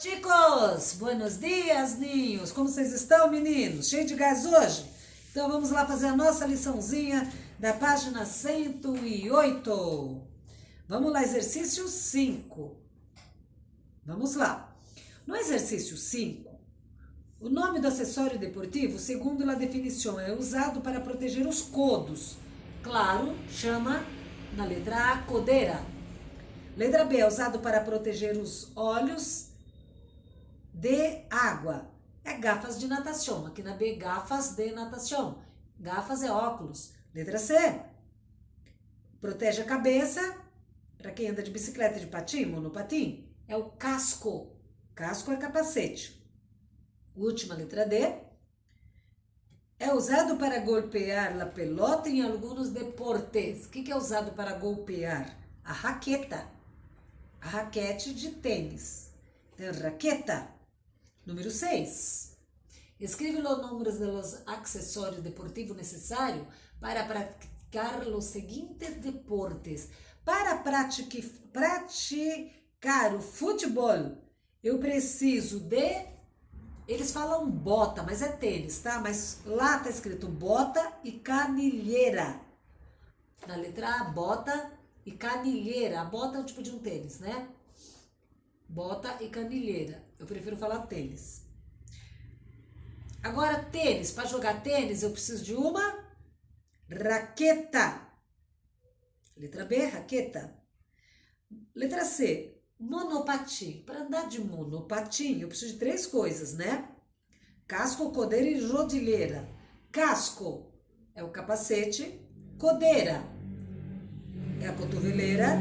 chicos! Buenos dias, ninhos! Como vocês estão, meninos? Cheio de gás hoje? Então vamos lá fazer a nossa liçãozinha da página 108. Vamos lá, exercício 5. Vamos lá. No exercício 5, o nome do acessório deportivo, segundo a definição, é usado para proteger os codos. Claro, chama, na letra A, codeira. Letra B, é usado para proteger os olhos de água. É gafas de natação. Aqui na B, gafas de natação. Gafas é óculos. Letra C, protege a cabeça. Para quem anda de bicicleta, de patim, monopatim, é o casco. Casco é capacete. Última, letra D, é usado para golpear a pelota em alguns deportes. O que é usado para golpear? A raqueta. A raquete de tênis. Então, raqueta. Número 6. Escreve os números dos acessórios deportivos necessários para praticar os seguintes deportes. Para praticar o futebol, eu preciso de... Eles falam bota, mas é tênis, tá? Mas lá tá escrito bota e canilheira. Na letra A, bota e canilheira. A bota é um tipo de um tênis, né? Bota e canilheira. Eu prefiro falar tênis. Agora, tênis. Para jogar tênis, eu preciso de uma raqueta. Letra B, raqueta. Letra C, monopatim. Para andar de monopatim, eu preciso de 3 coisas, né? Casco, codeira e rodilheira. Casco é o capacete, codeira é a cotoveleira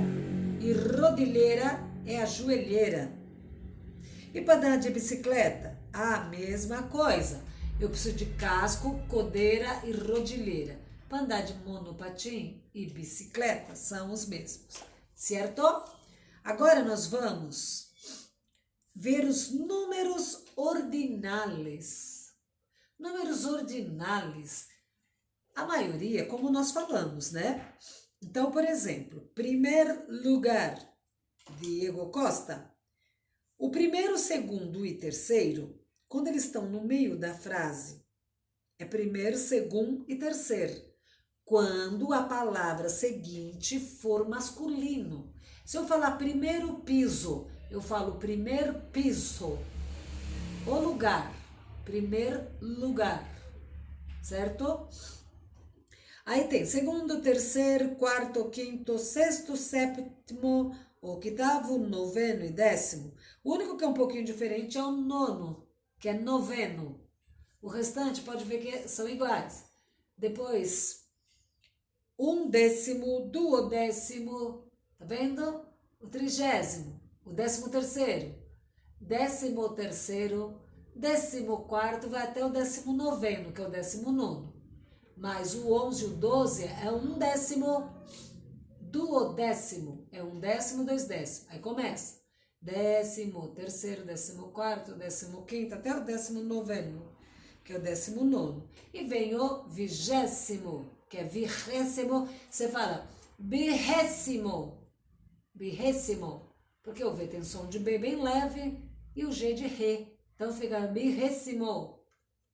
e rodilheira é a joelheira. E para andar de bicicleta, a mesma coisa. Eu preciso de casco, codeira e rodilheira. Para andar de monopatim e bicicleta, são os mesmos, certo? Agora nós vamos ver os números ordinais. Números ordinais, a maioria, como nós falamos, né? Então, por exemplo, primeiro lugar, Diego Costa. O primeiro, segundo e terceiro, quando eles estão no meio da frase, é primeiro, segundo e terceiro. Quando a palavra seguinte for masculino. Se eu falar primeiro piso, eu falo primeiro piso. O lugar, primeiro lugar, certo? Aí tem segundo, terceiro, quarto, quinto, sexto, sétimo, oitavo, noveno e décimo. O único que é um pouquinho diferente é o nono, que é noveno. O restante pode ver que são iguais. Depois, undécimo, duodécimo, tá vendo? O 30º, o 13º, 13º, 14º, vai até o 19º, que é o 19º. Mas o 11 e o 12 é um décimo, duodécimo, é um décimo, 2 décimos. Aí começa, 13º, 14º, 15º, até o 19º, que é o 19º. E vem o 20º, que é vigésimo, você fala birrésimo, birrésimo, porque o V tem som de B bem leve e o G de Ré, então fica birrésimo,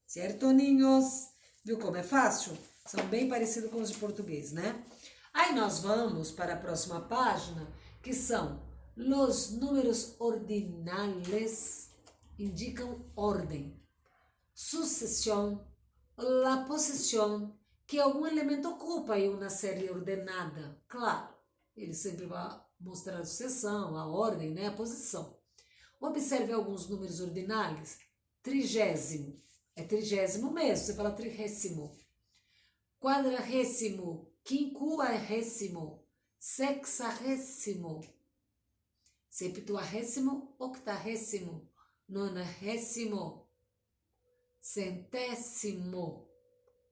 certo, ninhos? Viu como é fácil? São bem parecidos com os de português, né? Aí nós vamos para a próxima página, que são os números ordinales, indicam ordem, sucessão, la posição, que algum elemento ocupa em uma série ordenada. Claro, ele sempre vai mostrar a sucessão, a ordem, né? A posição. Observe alguns números ordinais. 30º, é 30º mesmo, você fala 30º. 40º, 50º, 60º, 70º, 80º, 90º, 100º,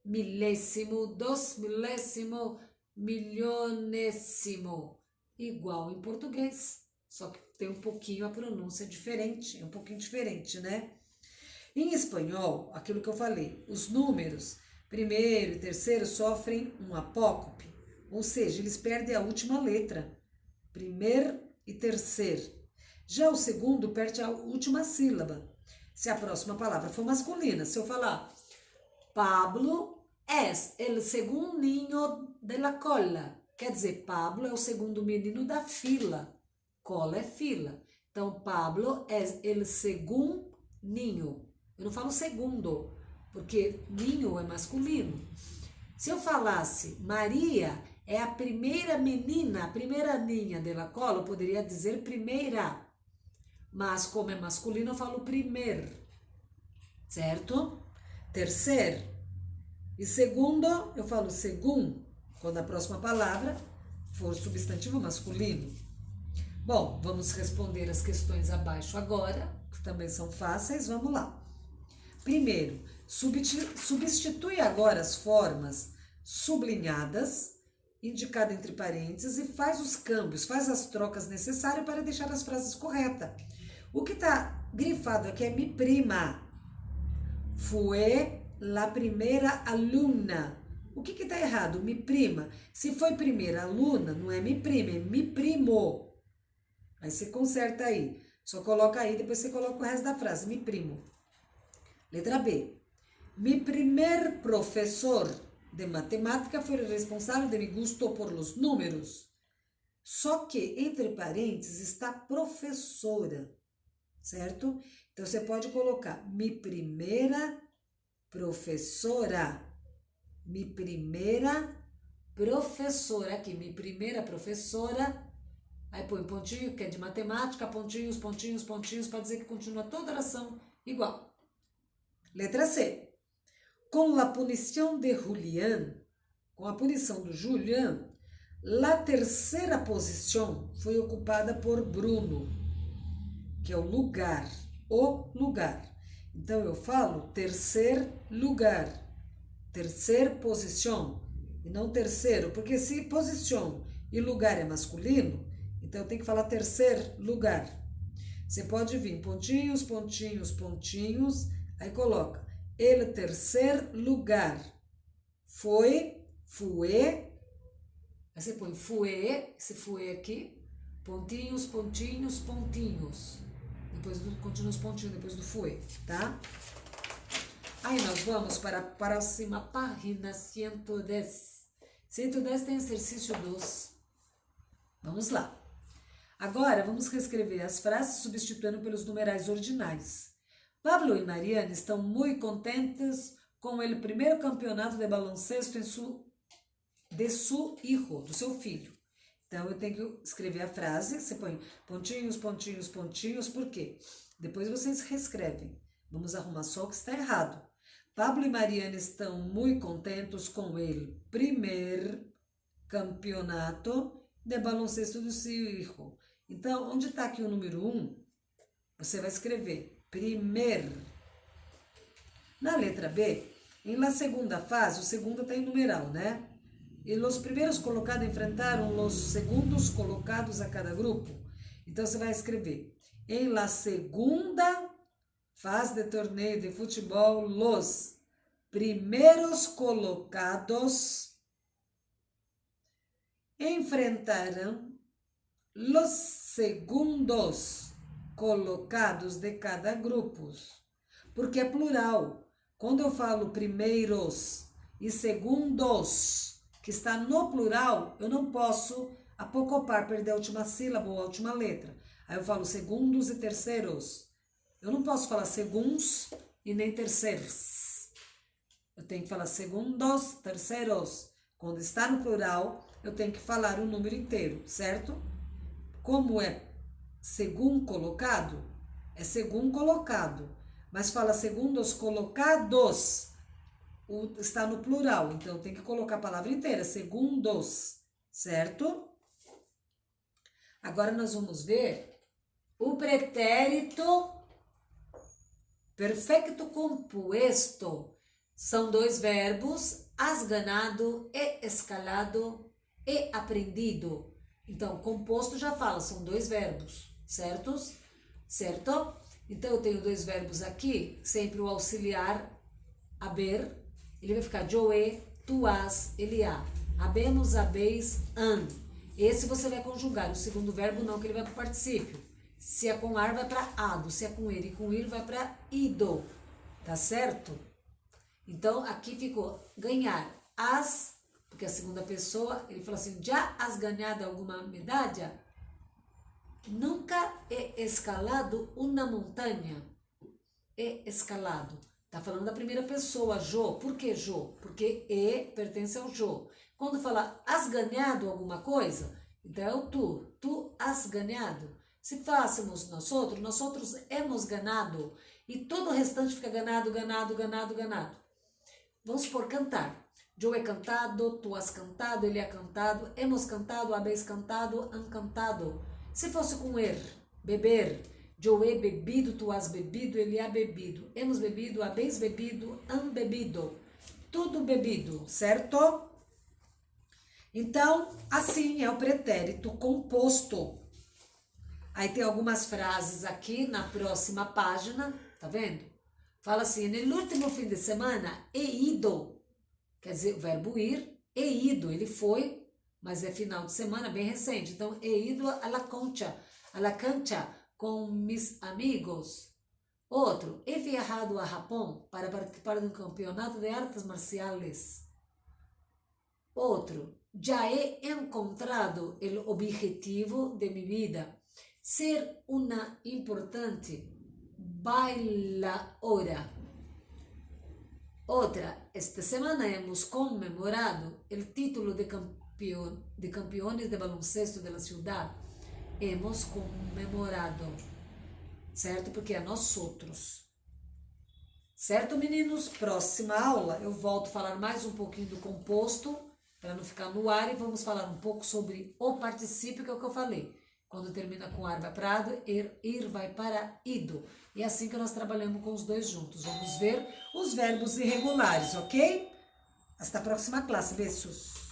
milésimo, 2 milésimo, milionésimo, igual em português, só que tem um pouquinho a pronúncia diferente, é um pouquinho diferente, né? Em espanhol, aquilo que eu falei, os números primeiro e terceiro sofrem um apócope, ou seja, eles perdem a última letra, primeiro e terceiro. Já o segundo perde a última sílaba. Se a próxima palavra for masculina, se eu falar Pablo es el segundo niño de la cola, quer dizer, Pablo é o segundo menino da fila. Cola é fila. Então, Pablo es el segundo niño. Eu não falo segundo, porque ninho é masculino. Se eu falasse Maria é a primeira menina, a primeira ninha de la cola, eu poderia dizer primeira. Mas como é masculino, eu falo primeiro. Certo? Terceiro. E segundo, eu falo segundo, quando a próxima palavra for substantivo masculino. Bom, vamos responder as questões abaixo agora, que também são fáceis. Vamos lá. Primeiro, substitui agora as formas sublinhadas, indicada entre parênteses, e faz os câmbios, faz as trocas necessárias para deixar as frases corretas. O que está grifado aqui é mi prima. Fue la primeira aluna. O que está errado? Mi prima. Se foi primeira aluna, não é mi prima, é mi primo. Aí você conserta aí. Só coloca aí, depois você coloca o resto da frase. Mi primo. Letra B. Mi primer professor de matemática foi o responsável de mi gusto por los números. Só que, entre parênteses, está professora. Certo? Então, você pode colocar mi primeira professora. Mi primeira professora. Aqui, mi primeira professora. Aí põe pontinho, que é de matemática, pontinhos, pontinhos, pontinhos, para dizer que continua toda a oração igual. Letra C. Com a punição de Julián, com a punição do Julián, a terceira posição foi ocupada por Bruno, que é o lugar. Então, eu falo terceiro lugar, terceira posição, e não terceiro, porque se posição e lugar é masculino, então eu tenho que falar terceiro lugar. Você pode vir pontinhos, pontinhos, pontinhos, aí coloca el terceiro lugar. Foi, aí você põe fue, esse fue aqui, pontinhos, pontinhos, pontinhos. Depois continua os pontinhos, depois do fue, tá? Aí nós vamos para a próxima página, 110. 110 tem exercício 2. Vamos lá. Agora, vamos reescrever as frases substituindo pelos numerais ordinais. Pablo e Mariana estão muito contentes com o primeiro campeonato de baloncesto de seu hijo, do seu filho. Então, eu tenho que escrever a frase, você põe pontinhos, pontinhos, pontinhos, por quê? Depois vocês reescrevem. Vamos arrumar só o que está errado. Pablo e Mariana estão muito contentes com o primeiro campeonato de baloncesto do seu hijo. Então, onde está aqui o número 1? Você vai escrever primeiro. Na letra B, em la segunda fase, o segundo está em numeral, né? E os primeiros colocados enfrentaram os segundos colocados a cada grupo. Então, você vai escrever em la segunda fase de torneio de futebol, os primeiros colocados enfrentaram os segundos colocados de cada grupo. Porque é plural. Quando eu falo primeiros e segundos, que está no plural, eu não posso apocopar, perder a última sílaba ou a última letra. Aí eu falo segundos e terceiros. Eu não posso falar segundos e nem terceiros. Eu tenho que falar segundos, terceiros. Quando está no plural, eu tenho que falar o número inteiro, certo? Como é segundo colocado, é segundo colocado. Mas fala segundos colocados, está no plural. Então, tem que colocar a palavra inteira, segundos, certo? Agora, nós vamos ver o pretérito perfeito composto. São dois verbos, has ganado e escalado e aprendido. Então, composto já fala, são dois verbos, certos? Certo? Então, eu tenho dois verbos aqui, sempre o auxiliar, haber, ele vai ficar yo he, tu has, ele há. Habemos, habeis, han. Esse você vai conjugar, o segundo verbo não, que ele vai para o particípio. Se é com ar, vai para ado. Se é com ele e com ir, vai para ido. Tá certo? Então, aqui ficou ganhar. Porque a segunda pessoa, ele fala assim, já has ganhado alguma medalha? Nunca he escalado uma montanha. He escalado. Tá falando da primeira pessoa, Jo. Por que Jo? Porque e pertence ao Jo. Quando fala has ganhado alguma coisa, então é o tu. Tu has ganhado. Se fôssemos nós outros hemos ganado. E todo o restante fica ganado, ganado, ganado, ganado. Vamos supor cantar. Eu he cantado, tu has cantado, ele ha cantado, hemos cantado, habéis cantado, han cantado. Se fosse com beber. Eu he bebido, tu has bebido, ele ha bebido. Hemos bebido, habéis bebido, han bebido. Tudo bebido, certo? Então, assim é o pretérito composto. Aí tem algumas frases aqui na próxima página, tá vendo? Fala assim, no último fim de semana, he ido. Quer dizer, o verbo ir, he ido, ele foi, mas é final de semana, bem recente. Então, he ido a la cancha com mis amigos. Outro, he viajado a Japão para participar de um campeonato de artes marciais. Outro, já he encontrado o objetivo de mi vida. Ser uma importante bailadora. Outra, esta semana hemos conmemorado o título de campeões de baloncesto da cidade. Hemos comemorado, certo? Porque é nós outros. Certo, meninos? Próxima aula eu volto a falar mais um pouquinho do composto, para não ficar no ar, e vamos falar um pouco sobre o particípio, que é o que eu falei. Quando termina com ar vai para ado, ir vai para ido. E é assim que nós trabalhamos com os dois juntos. Vamos ver os verbos irregulares, ok? Hasta a próxima classe. Beijos.